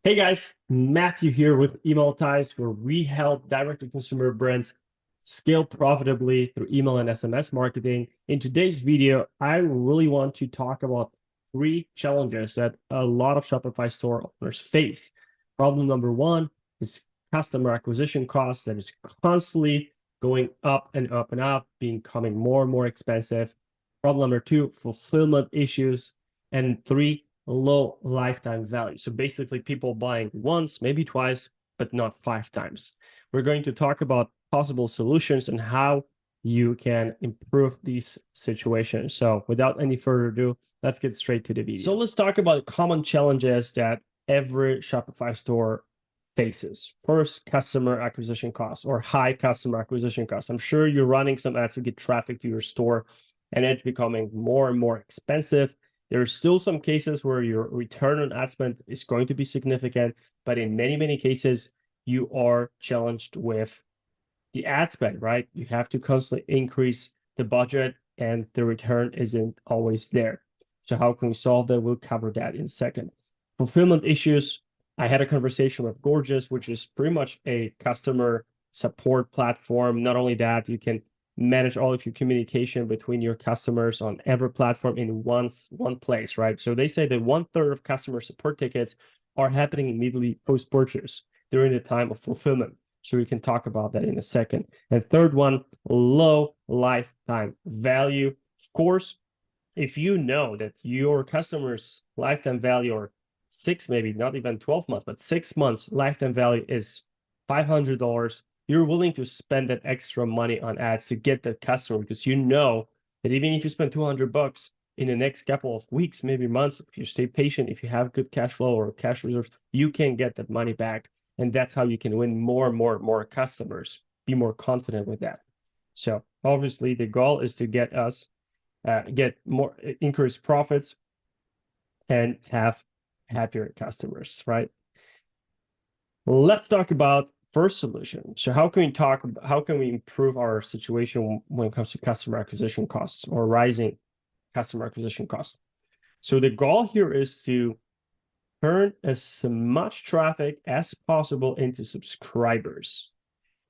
Hey guys, Matthew here with Email Ties, where we help direct-to-consumer brands scale profitably through email and SMS marketing. In today's video, I really want to talk about three challenges that a lot of Shopify store owners face. Problem number one is customer acquisition costs that is constantly going up and up and up, becoming more and more expensive. Problem number two, fulfillment issues. And three, low lifetime value. So basically people buying once, maybe twice, but not 5 times. We're going to talk about possible solutions and how you can improve these situations. So without any further ado, let's get straight to the video. So let's talk about common challenges that every Shopify store faces. First, customer acquisition costs or high customer acquisition costs. I'm sure you're running some ads to get traffic to your store and it's becoming more and more expensive. There are still some cases where your return on ad spend is going to be significant, but in many, many cases, you are challenged with the ad spend, right? You have to constantly increase the budget and the return isn't always there. So how can we solve that? We'll cover that in a second. Fulfillment issues. I had a conversation with Gorgeous, which is pretty much a customer support platform. Not only that, you can manage all of your communication between your customers on every platform in one place, right? So they say that 1/3 of customer support tickets are happening immediately post-purchase during the time of fulfillment. So we can talk about that in a second. And third one, low lifetime value. Of course, if you know that your customers' lifetime value or maybe not even 12 months, but 6 months lifetime value is $500, you're willing to spend that extra money on ads to get that customer because you know that even if you spend $200 in the next couple of weeks, maybe months, if you stay patient, if you have good cash flow or cash reserves, you can get that money back. And that's how you can win more and more customers. Be more confident with that. So obviously the goal is to get more increased profits and have happier customers, right? Let's talk about first solution. So how can we improve our situation when it comes to customer acquisition costs or rising customer acquisition costs? So the goal here is to turn as much traffic as possible into subscribers,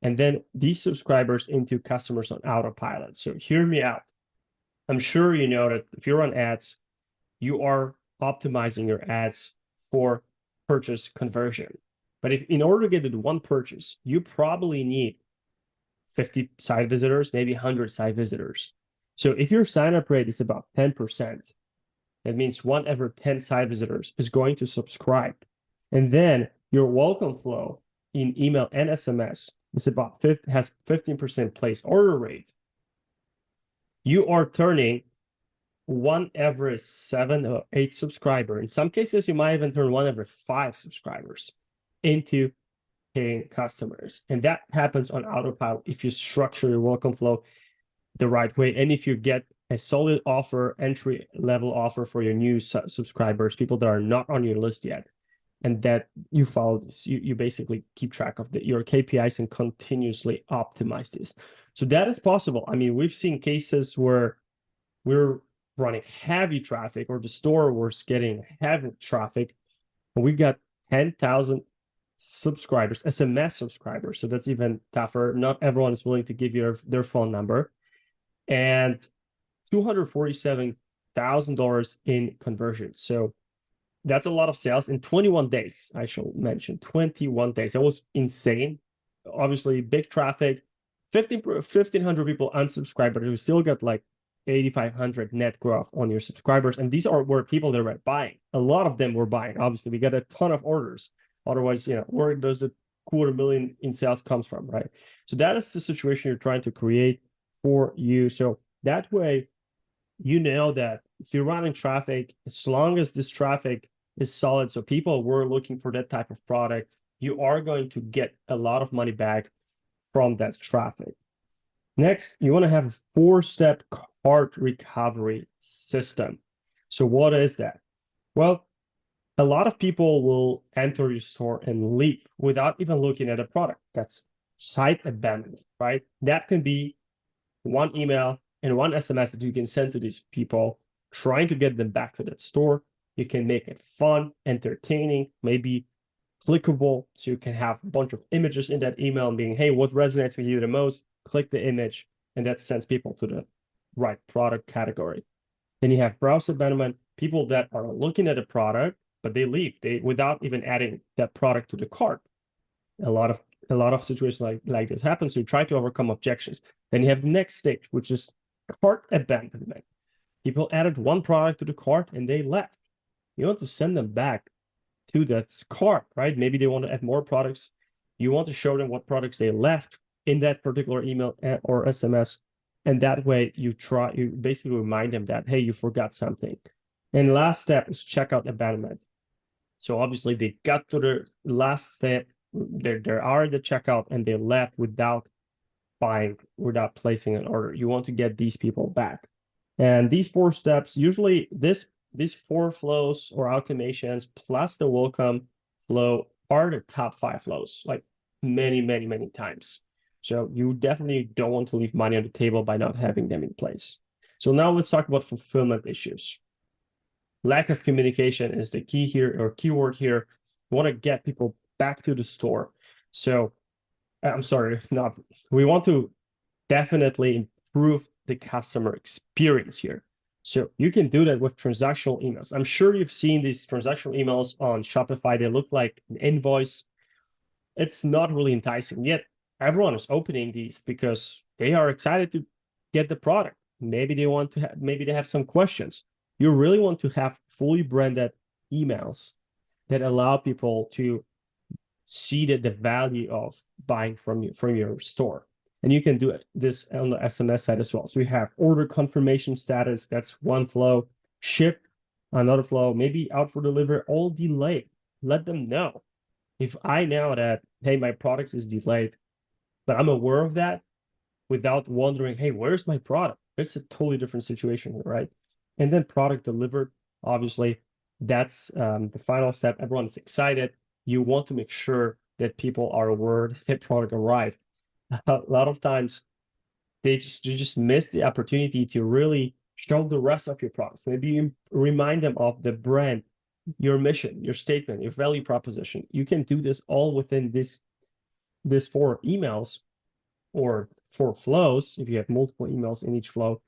and then these subscribers into customers on autopilot. So hear me out. I'm sure you know that if you're on ads, you are optimizing your ads for purchase conversion. But if in order to get it one purchase, you probably need 50 site visitors, maybe 100 site visitors. So if your sign up rate is about 10%, that means 1 every 10 site visitors is going to subscribe. And then your welcome flow in email and SMS is has 15% place order rate. You are turning 1 every 7 or 8 subscriber. In some cases, you might even turn 1 every 5 subscribers into paying customers. And that happens on autopilot if you structure your welcome flow the right way. And if you get a solid offer, entry level offer for your new subscribers, people that are not on your list yet, and that you follow this, you basically keep track of your KPIs and continuously optimize this. So that is possible. I mean, we've seen cases where we're running heavy traffic or the store was getting heavy traffic, and we got 10,000 subscribers, SMS subscribers. So that's even tougher. Not everyone is willing to give you their phone number. And $247,000 in conversion. So that's a lot of sales in 21 days. I shall mention 21 days. That was insane. Obviously, big traffic, 1,500 people unsubscribed, but we still got like 8,500 net growth on your subscribers. And these were people that were buying. A lot of them were buying. Obviously, we got a ton of orders. Otherwise, where does the $250,000 in sales comes from, right? So that is the situation you're trying to create for you. So that way, you know that if you're running traffic, as long as this traffic is solid, so people were looking for that type of product, you are going to get a lot of money back from that traffic. Next, you want to have a 4-step cart recovery system. So what is that? Well, a lot of people will enter your store and leave without even looking at a product. That's site abandonment, right? That can be one email and one SMS that you can send to these people, trying to get them back to that store. You can make it fun, entertaining, maybe clickable, so you can have a bunch of images in that email and being, hey, what resonates with you the most? Click the image, and that sends people to the right product category. Then you have browse abandonment, people that are looking at a product, but they leave without even adding that product to the cart. A lot of situations like this happens. So you try to overcome objections. Then you have the next stage, which is cart abandonment. People added one product to the cart and they left. You want to send them back to that cart, right? Maybe they want to add more products. You want to show them what products they left in that particular email or SMS. And that way you basically remind them that, hey, you forgot something. And last step is checkout abandonment. So obviously they got to the last step, there are the checkout and they left without buying, without placing an order. You want to get these people back. And these 4 steps, usually these 4 flows or automations plus the welcome flow are the top 5 flows, like many, many, many times. So you definitely don't want to leave money on the table by not having them in place. So now let's talk about fulfillment issues. Lack of communication is the key here, or keyword here. We want to get people back to the store. So I'm sorry, not, we want to definitely improve the customer experience here. So you can do that with transactional emails. I'm sure you've seen these transactional emails on Shopify. They look like an invoice. It's not really enticing, yet everyone is opening these because they are excited to get the product. Maybe they want to maybe they have some questions. You really want to have fully branded emails that allow people to see the value of buying from your store. And you can do this on the SMS side as well. So we have order confirmation status, that's one flow, shipped, another flow, maybe out for delivery, all delayed. Let them know. If I know that, hey, my product is delayed, but I'm aware of that without wondering, hey, where's my product? It's a totally different situation, right? And then product delivered, obviously, that's the final step. Everyone's excited. You want to make sure that people are aware that product arrived. A lot of times they just miss the opportunity to really show the rest of your products. Maybe you remind them of the brand, your mission, your statement, your value proposition. You can do this all within this 4 emails or 4 flows if you have multiple emails in each flow.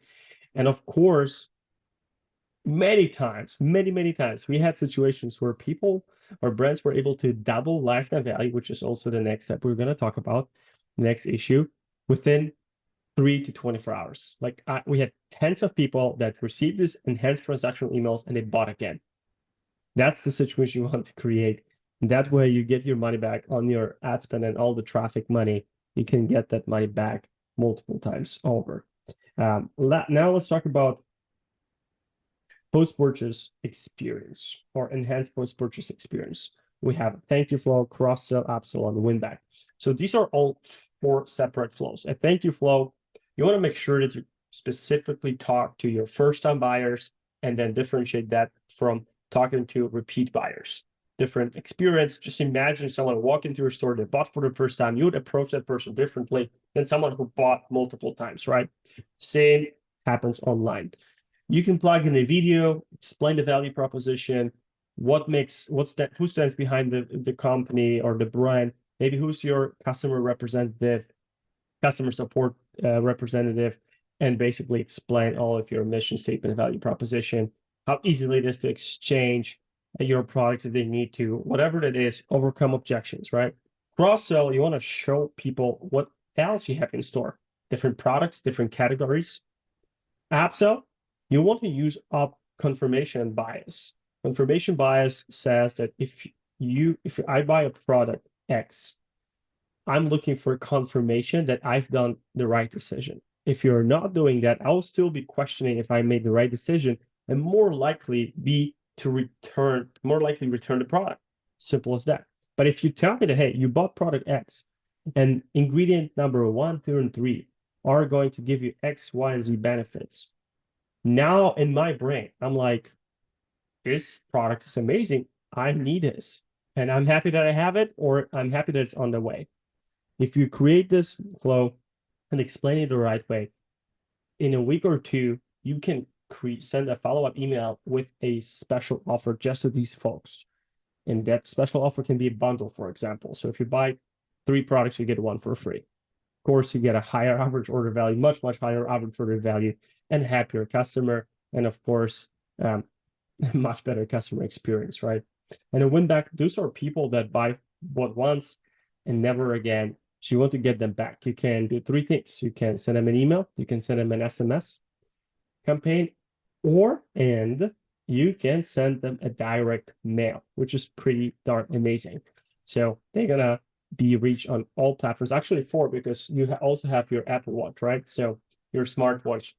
And of course, many times we had situations where people or brands were able to double lifetime value, which is also the next step we're going to talk about, next issue, within 3 to 24 hours. Like we had tens of people that received these enhanced transactional emails and they bought again. That's the situation you want to create. And that way you get your money back on your ad spend and all the traffic money. You can get that money back multiple times over. Now let's talk about post-purchase experience or enhanced post-purchase experience. We have thank you flow, cross-sell, upsell, and win back. So these are all 4 separate flows. A thank you flow, you want to make sure that you specifically talk to your first-time buyers and then differentiate that from talking to repeat buyers. Different experience. Just imagine someone walk into your store, they bought for the first time. You would approach that person differently than someone who bought multiple times, right? Same happens online. You can plug in a video, explain the value proposition, who stands behind the company or the brand, maybe who's your customer representative, customer support representative, and basically explain all of your mission statement, value proposition, how easily it is to exchange your products if they need to, whatever it is, overcome objections, right? Cross-sell, you want to show people what else you have in store, different products, different categories. Upsell, you want to use up confirmation bias. Confirmation bias says that if I buy a product X, I'm looking for confirmation that I've done the right decision. If you're not doing that, I'll still be questioning if I made the right decision and more likely return the product. Simple as that. But if you tell me that, hey, you bought product X and ingredient number 1, 2, and 3 are going to give you X, Y, and Z benefits. Now in my brain, I'm like, this product is amazing. I need this. And I'm happy that I have it, or I'm happy that it's on the way. If you create this flow and explain it the right way, in a week or 2, you can send a follow-up email with a special offer just to these folks. And that special offer can be a bundle, for example. So if you buy 3 products, you get 1 for free. Of course, you get a higher average order value, much, much higher average order value, and happier customer. And of course, much better customer experience, right? And a win back, those are people that bought once and never again. So you want to get them back. You can do 3 things. You can send them an email, you can send them an SMS campaign, and you can send them a direct mail, which is pretty darn amazing. So they're gonna be reached on all platforms, actually 4, because you also have your Apple Watch, right? So your smartwatch.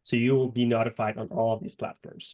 So you will be notified on all of these platforms.